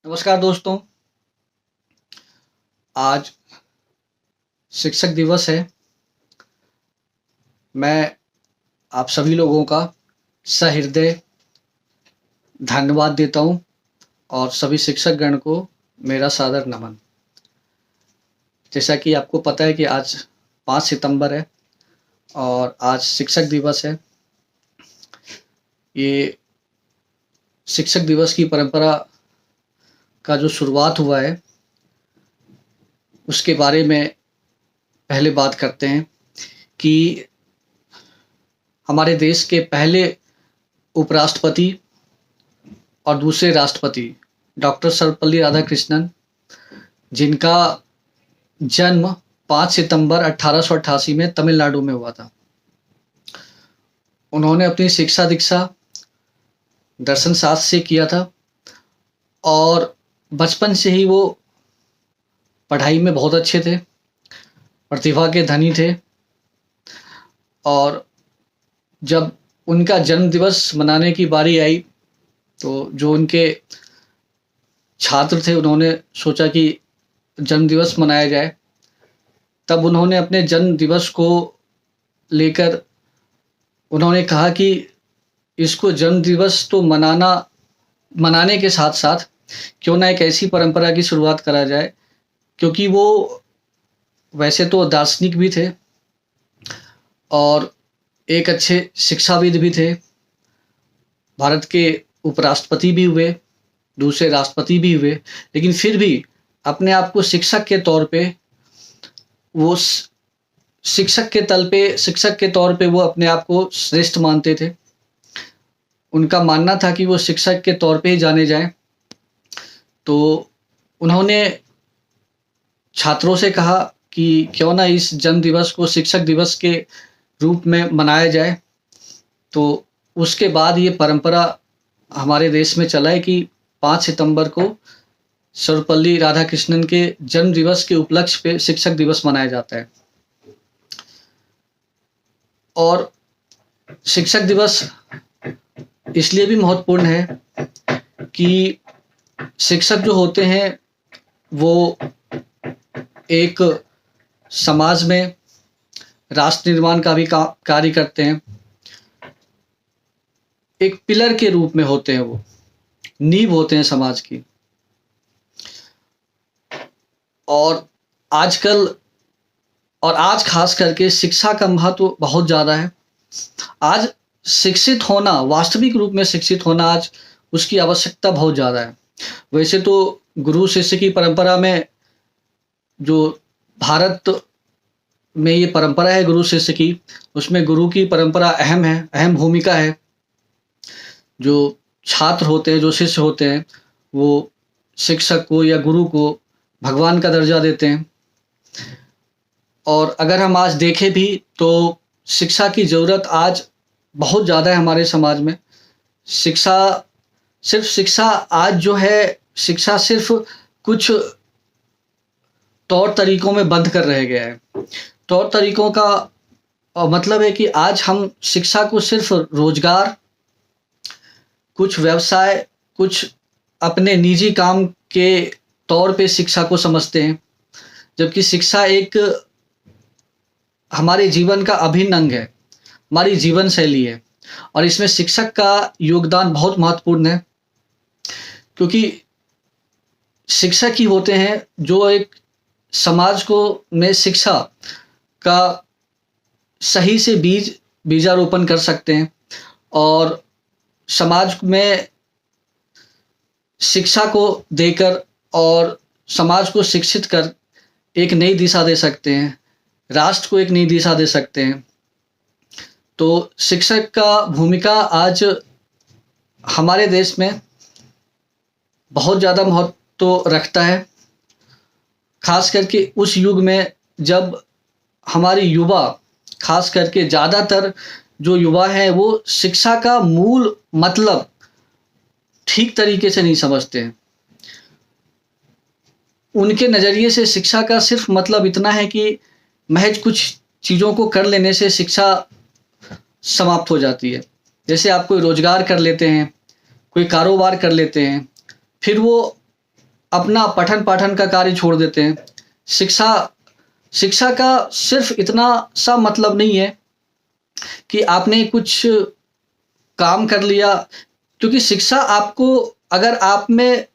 नमस्कार दोस्तों। आज शिक्षक दिवस है। मैं आप सभी लोगों का सहृदय धन्यवाद देता हूँ और सभी शिक्षक गण को मेरा सादर नमन। जैसा कि आपको पता है कि आज 5 सितंबर है और आज शिक्षक दिवस है। ये शिक्षक दिवस की परंपरा का जो शुरुआत हुआ है उसके बारे में पहले बात करते हैं कि हमारे देश के पहले उपराष्ट्रपति और दूसरे राष्ट्रपति डॉक्टर सर्वपल्ली राधाकृष्णन, जिनका जन्म 5 सितंबर 1888 में तमिलनाडु में हुआ था। उन्होंने अपनी शिक्षा दीक्षा दर्शन शास्त्र से किया था और बचपन से ही वो पढ़ाई में बहुत अच्छे थे, प्रतिभा के धनी थे। और जब उनका जन्म दिवस मनाने की बारी आई तो जो उनके छात्र थे उन्होंने सोचा कि जन्म दिवस मनाया जाए। तब उन्होंने अपने जन्म दिवस को लेकर उन्होंने कहा कि इसको जन्म दिवस तो मनाने के साथ साथ क्यों ना एक ऐसी परंपरा की शुरुआत करा जाए, क्योंकि वो वैसे तो दार्शनिक भी थे और एक अच्छे शिक्षाविद भी थे। भारत के उपराष्ट्रपति भी हुए, दूसरे राष्ट्रपति भी हुए, लेकिन फिर भी अपने आप को शिक्षक के तौर पे वो शिक्षक के तौर पे वो अपने आप को श्रेष्ठ मानते थे। उनका मानना था कि वो शिक्षक के तौर पे ही जाने जाएं। तो उन्होंने छात्रों से कहा कि क्यों ना इस जन्म दिवस को शिक्षक दिवस के रूप में मनाया जाए। तो उसके बाद ये परंपरा हमारे देश में चला है कि 5 सितंबर को सर्वपल्ली राधाकृष्णन के जन्म दिवस के उपलक्ष्य पे शिक्षक दिवस मनाया जाता है। और शिक्षक दिवस इसलिए भी महत्वपूर्ण है कि शिक्षक जो होते हैं वो एक समाज में राष्ट्र निर्माण का भी कार्य करते हैं। एक पिलर के रूप में होते हैं, वो नींव होते हैं समाज की। और आज खास करके शिक्षा का महत्व बहुत ज़्यादा है। आज शिक्षित होना, वास्तविक रूप में शिक्षित होना, आज उसकी आवश्यकता बहुत ज़्यादा है। वैसे तो गुरु शिष्य की परंपरा में, जो भारत में ये परंपरा है गुरु शिष्य की, उसमें गुरु की परंपरा अहम भूमिका है। जो छात्र होते हैं, जो शिष्य होते हैं, वो शिक्षक को या गुरु को भगवान का दर्जा देते हैं। और अगर हम आज देखें भी तो शिक्षा की ज़रूरत आज बहुत ज़्यादा है हमारे समाज में। शिक्षा आज जो है, शिक्षा सिर्फ कुछ तौर तरीकों में बंद कर रह गया है। तौर तरीकों का मतलब है कि आज हम शिक्षा को सिर्फ रोजगार, कुछ व्यवसाय, कुछ अपने निजी काम के तौर पे शिक्षा को समझते हैं, जबकि शिक्षा एक हमारे जीवन का अभिन्न अंग है, हमारी जीवन शैली है। और इसमें शिक्षक का योगदान बहुत महत्वपूर्ण है, क्योंकि शिक्षक ही होते हैं जो एक समाज को में शिक्षा का सही से बीजारोपण कर सकते हैं और समाज में शिक्षा को देकर और समाज को शिक्षित कर एक नई दिशा दे सकते हैं, राष्ट्र को एक नई दिशा दे सकते हैं। तो शिक्षक का भूमिका आज हमारे देश में बहुत ज़्यादा महत्व रखता है, खास करके उस युग में जब हमारे युवा, खास करके ज़्यादातर जो युवा हैं, वो शिक्षा का मूल मतलब ठीक तरीके से नहीं समझते हैं। उनके नज़रिए से शिक्षा का सिर्फ मतलब इतना है कि महज कुछ चीज़ों को कर लेने से शिक्षा समाप्त हो जाती है। जैसे आप कोई रोजगार कर लेते हैं, कोई कारोबार कर लेते हैं, फिर वो अपना पठन पाठन का कार्य छोड़ देते हैं। शिक्षा का सिर्फ इतना सा मतलब नहीं है कि आपने कुछ काम कर लिया, क्योंकि शिक्षा आपको, अगर आप में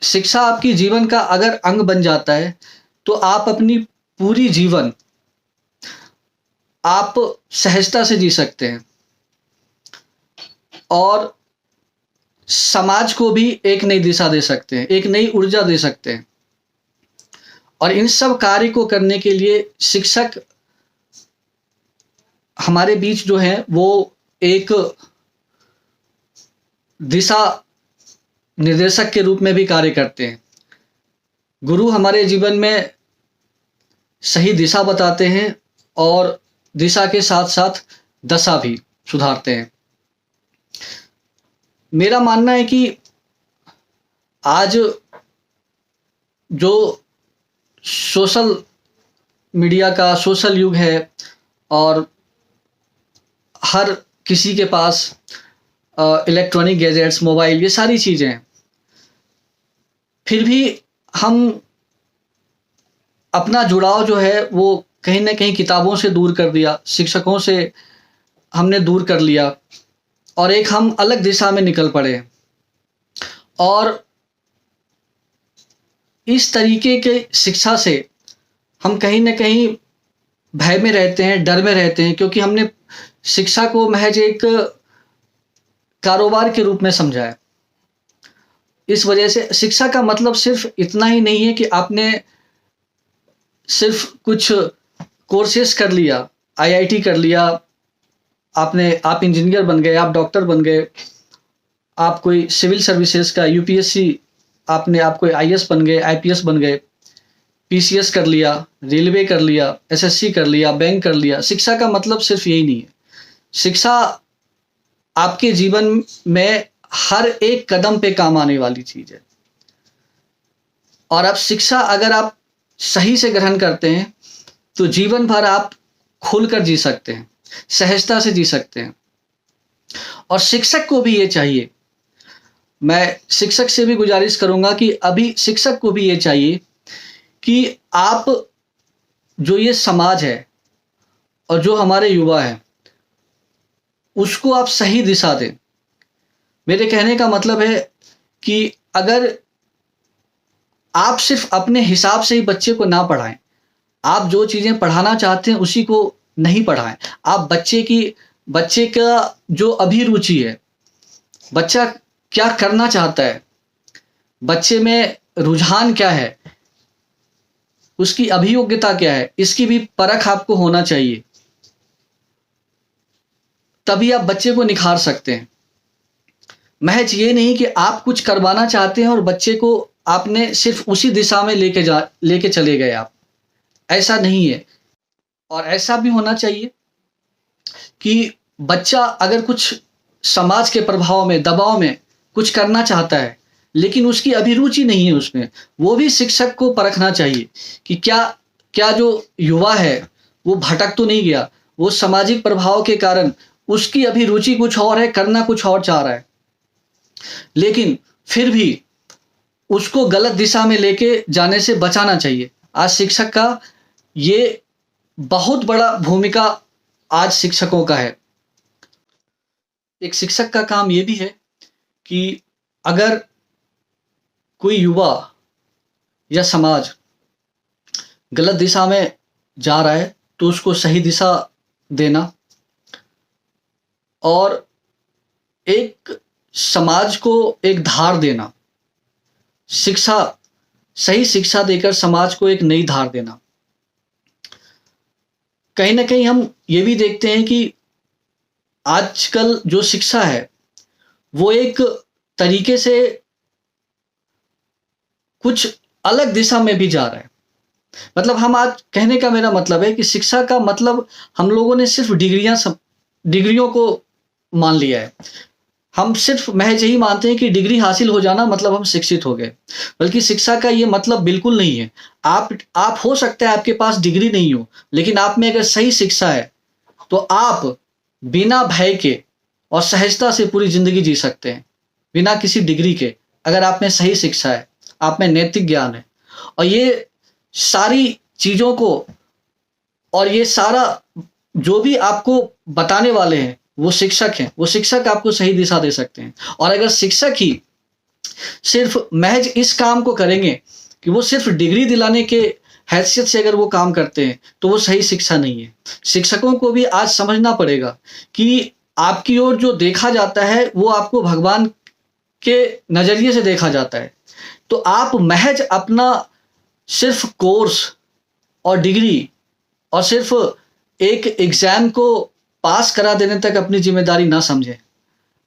शिक्षा आपकी जीवन का अगर अंग बन जाता है, तो आप अपनी पूरी जीवन आप सहजता से जी सकते हैं और समाज को भी एक नई दिशा दे सकते हैं, एक नई ऊर्जा दे सकते हैं। और इन सब कार्य को करने के लिए शिक्षक हमारे बीच जो है वो एक दिशा निर्देशक के रूप में भी कार्य करते हैं। गुरु हमारे जीवन में सही दिशा बताते हैं और दिशा के साथ साथ दशा भी सुधारते हैं। मेरा मानना है कि आज जो सोशल मीडिया का सोशल युग है और हर किसी के पास इलेक्ट्रॉनिक गैजेट्स, मोबाइल, ये सारी चीज़ें हैं, फिर भी हम अपना जुड़ाव जो है वो कहीं ना कहीं किताबों से दूर कर दिया, शिक्षकों से हमने दूर कर लिया और एक हम अलग दिशा में निकल पड़े। और इस तरीके के शिक्षा से हम कहीं ना कहीं भय में रहते हैं, डर में रहते हैं, क्योंकि हमने शिक्षा को महज एक कारोबार के रूप में समझा है। इस वजह से शिक्षा का मतलब सिर्फ इतना ही नहीं है कि आपने सिर्फ कुछ कोर्सेस कर लिया, आईआईटी कर लिया, आप इंजीनियर बन गए, आप डॉक्टर बन गए, आप कोई सिविल सर्विसेज का यूपीएससी, आप कोई आईएएस बन गए, आईपीएस बन गए, पीसीएस कर लिया, रेलवे कर लिया, एसएससी कर लिया, बैंक कर लिया। शिक्षा का मतलब सिर्फ यही नहीं है। शिक्षा आपके जीवन में हर एक कदम पे काम आने वाली चीज है। और अब शिक्षा अगर आप सही से ग्रहण करते हैं तो जीवन भर आप खुलकर जी सकते हैं, सहजता से जी सकते हैं। और शिक्षक को भी ये चाहिए, मैं शिक्षक से भी गुजारिश करूंगा कि अभी शिक्षक को भी ये चाहिए कि आप जो ये समाज है और जो हमारे युवा है उसको आप सही दिशा दें। मेरे कहने का मतलब है कि अगर आप सिर्फ अपने हिसाब से ही बच्चे को ना पढ़ाएं, आप जो चीज़ें पढ़ाना चाहते हैं उसी को नहीं पढ़ाएं। आप बच्चे का जो अभिरुचि है, बच्चा क्या करना चाहता है, बच्चे में रुझान क्या है, उसकी अभियोग्यता क्या है, इसकी भी परख आपको होना चाहिए। तभी आप बच्चे को निखार सकते हैं। महज ये नहीं कि आप कुछ करवाना चाहते हैं और बच्चे को आपने सिर्फ उसी दिशा में लेके चले गए आप, ऐसा नहीं है। और ऐसा भी होना चाहिए कि बच्चा अगर कुछ समाज के प्रभाव में, दबाव में कुछ करना चाहता है लेकिन उसकी अभिरुचि नहीं है उसमें, वो भी शिक्षक को परखना चाहिए कि क्या जो युवा है वो भटक तो नहीं गया, वो सामाजिक प्रभाव के कारण उसकी अभिरुचि कुछ और है, करना कुछ और चाह रहा है, लेकिन फिर भी उसको गलत दिशा में लेके जाने से बचाना चाहिए। आज शिक्षक का ये बहुत बड़ा भूमिका आज शिक्षकों का है। एक शिक्षक का काम ये भी है कि अगर कोई युवा या समाज गलत दिशा में जा रहा है तो उसको सही दिशा देना और एक समाज को एक धार देना, सही शिक्षा देकर समाज को एक नई धार देना। कहीं ना कहीं हम ये भी देखते हैं कि आजकल जो शिक्षा है वो एक तरीके से कुछ अलग दिशा में भी जा रहा है। मतलब हम आज कहने का मेरा मतलब है कि शिक्षा का मतलब हम लोगों ने सिर्फ डिग्रियों को मान लिया है। हम सिर्फ महज यही मानते हैं कि डिग्री हासिल हो जाना मतलब हम शिक्षित हो गए, बल्कि शिक्षा का ये मतलब बिल्कुल नहीं है। आप हो सकता है आपके पास डिग्री नहीं हो, लेकिन आप में अगर सही शिक्षा है तो आप बिना भय के और सहजता से पूरी जिंदगी जी सकते हैं, बिना किसी डिग्री के। अगर आप में सही शिक्षा है, आप में नैतिक ज्ञान है। और ये सारी चीज़ों को और ये सारा जो भी आपको बताने वाले हैं वो शिक्षक हैं। वो शिक्षक आपको सही दिशा दे सकते हैं। और अगर शिक्षक ही सिर्फ महज इस काम को करेंगे कि वो सिर्फ डिग्री दिलाने के हैसियत से अगर वो काम करते हैं तो वो सही शिक्षा नहीं है। शिक्षकों को भी आज समझना पड़ेगा कि आपकी ओर जो देखा जाता है वो आपको भगवान के नज़रिए से देखा जाता है। तो आप महज अपना सिर्फ कोर्स और डिग्री और सिर्फ एक एग्ज़ाम को पास करा देने तक अपनी जिम्मेदारी ना समझें।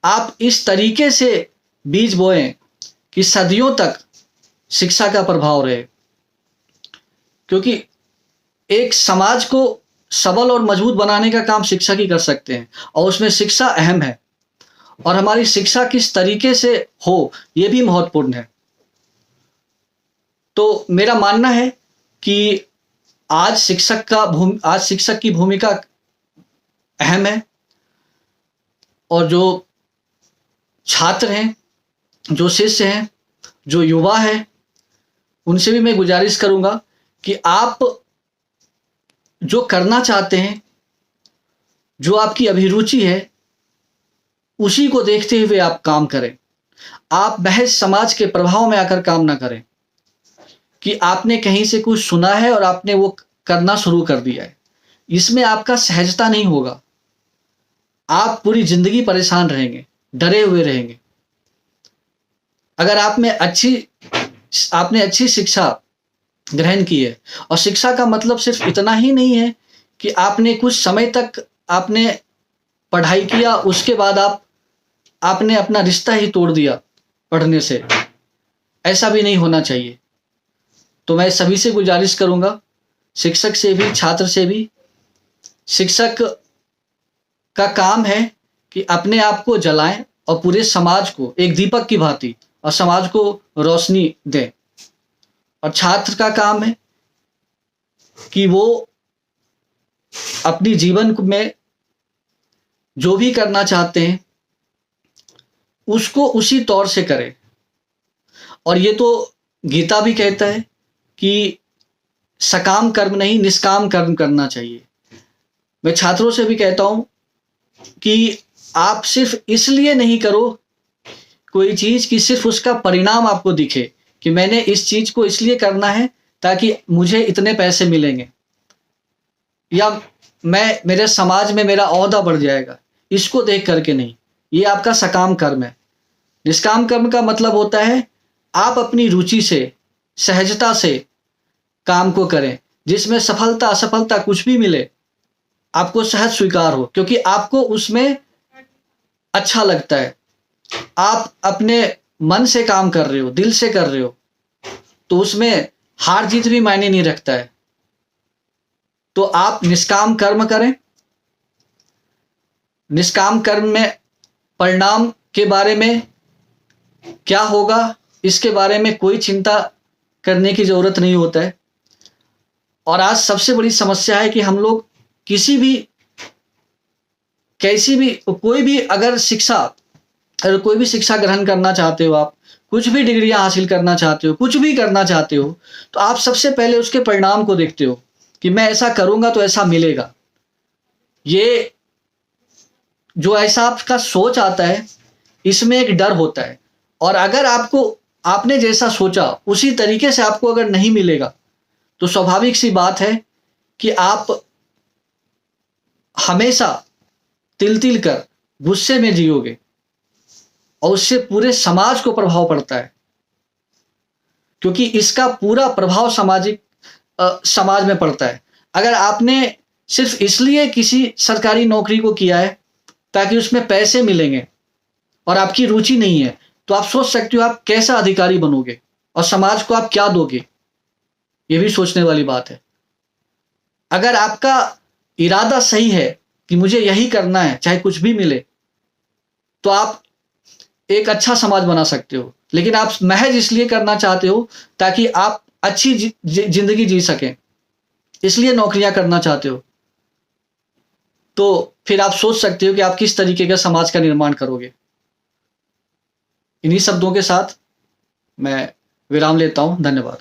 आप इस तरीके से बीज बोएं कि सदियों तक शिक्षा का प्रभाव रहे, क्योंकि एक समाज को सबल और मजबूत बनाने का काम शिक्षक ही कर सकते हैं और उसमें शिक्षा अहम है। और हमारी शिक्षा किस तरीके से हो ये भी महत्वपूर्ण है। तो मेरा मानना है कि आज शिक्षक की भूमिका अहम है। और जो छात्र हैं, जो शिष्य हैं, जो युवा हैं, उनसे भी मैं गुजारिश करूंगा कि आप जो करना चाहते हैं, जो आपकी अभिरुचि है, उसी को देखते हुए आप काम करें। आप महज समाज के प्रभाव में आकर काम ना करें कि आपने कहीं से कुछ सुना है और आपने वो करना शुरू कर दिया है। इसमें आपका सहजता नहीं होगा। आप पूरी जिंदगी परेशान रहेंगे, डरे हुए रहेंगे। अगर आपने अच्छी शिक्षा ग्रहण की है, और शिक्षा का मतलब सिर्फ इतना ही नहीं है कि आपने कुछ समय तक आपने पढ़ाई किया, उसके बाद आपने अपना रिश्ता ही तोड़ दिया पढ़ने से। ऐसा भी नहीं होना चाहिए। तो मैं सभी से गुजारिश करूंगा, शिक्षक से भी, छात्र से भी। शिक्षक का काम है कि अपने आप को जलाएं और पूरे समाज को एक दीपक की भांति और समाज को रोशनी दें। और छात्र का काम है कि वो अपनी जीवन में जो भी करना चाहते हैं उसको उसी तौर से करें। और ये तो गीता भी कहता है कि सकाम कर्म नहीं, निष्काम कर्म करना चाहिए। मैं छात्रों से भी कहता हूं कि आप सिर्फ इसलिए नहीं करो कोई चीज कि सिर्फ उसका परिणाम आपको दिखे कि मैंने इस चीज को इसलिए करना है ताकि मुझे इतने पैसे मिलेंगे, या मेरे समाज में मेरा ओहदा बढ़ जाएगा। इसको देख करके नहीं। ये आपका सकाम कर्म है। निष्काम कर्म का मतलब होता है आप अपनी रुचि से, सहजता से काम को करें, जिसमें सफलता असफलता कुछ भी मिले आपको सहज स्वीकार हो, क्योंकि आपको उसमें अच्छा लगता है। आप अपने मन से काम कर रहे हो, दिल से कर रहे हो, तो उसमें हार जीत भी मायने नहीं रखता है। तो आप निष्काम कर्म करें। निष्काम कर्म में परिणाम के बारे में क्या होगा इसके बारे में कोई चिंता करने की जरूरत नहीं होता है। और आज सबसे बड़ी समस्या है कि हम लोग अगर कोई भी शिक्षा ग्रहण करना चाहते हो, आप कुछ भी डिग्रियां हासिल करना चाहते हो, कुछ भी करना चाहते हो, तो आप सबसे पहले उसके परिणाम को देखते हो कि मैं ऐसा करूंगा तो ऐसा मिलेगा। ये जो ऐसा आपका सोच आता है, इसमें एक डर होता है। और अगर आपने जैसा सोचा उसी तरीके से आपको अगर नहीं मिलेगा, तो स्वाभाविक सी बात है कि आप हमेशा तिल कर गुस्से में जियोगे और उससे पूरे समाज को प्रभाव पड़ता है, क्योंकि इसका पूरा प्रभाव समाज में पड़ता है। अगर आपने सिर्फ इसलिए किसी सरकारी नौकरी को किया है ताकि उसमें पैसे मिलेंगे और आपकी रुचि नहीं है, तो आप सोच सकते हो आप कैसा अधिकारी बनोगे और समाज को आप क्या दोगे। ये भी सोचने वाली बात है। अगर आपका इरादा सही है कि मुझे यही करना है चाहे कुछ भी मिले, तो आप एक अच्छा समाज बना सकते हो। लेकिन आप महज इसलिए करना चाहते हो ताकि आप अच्छी जिंदगी जी सकें, इसलिए नौकरियां करना चाहते हो, तो फिर आप सोच सकते हो कि आप किस तरीके का समाज का निर्माण करोगे। इन्हीं शब्दों के साथ मैं विराम लेता हूँ। धन्यवाद।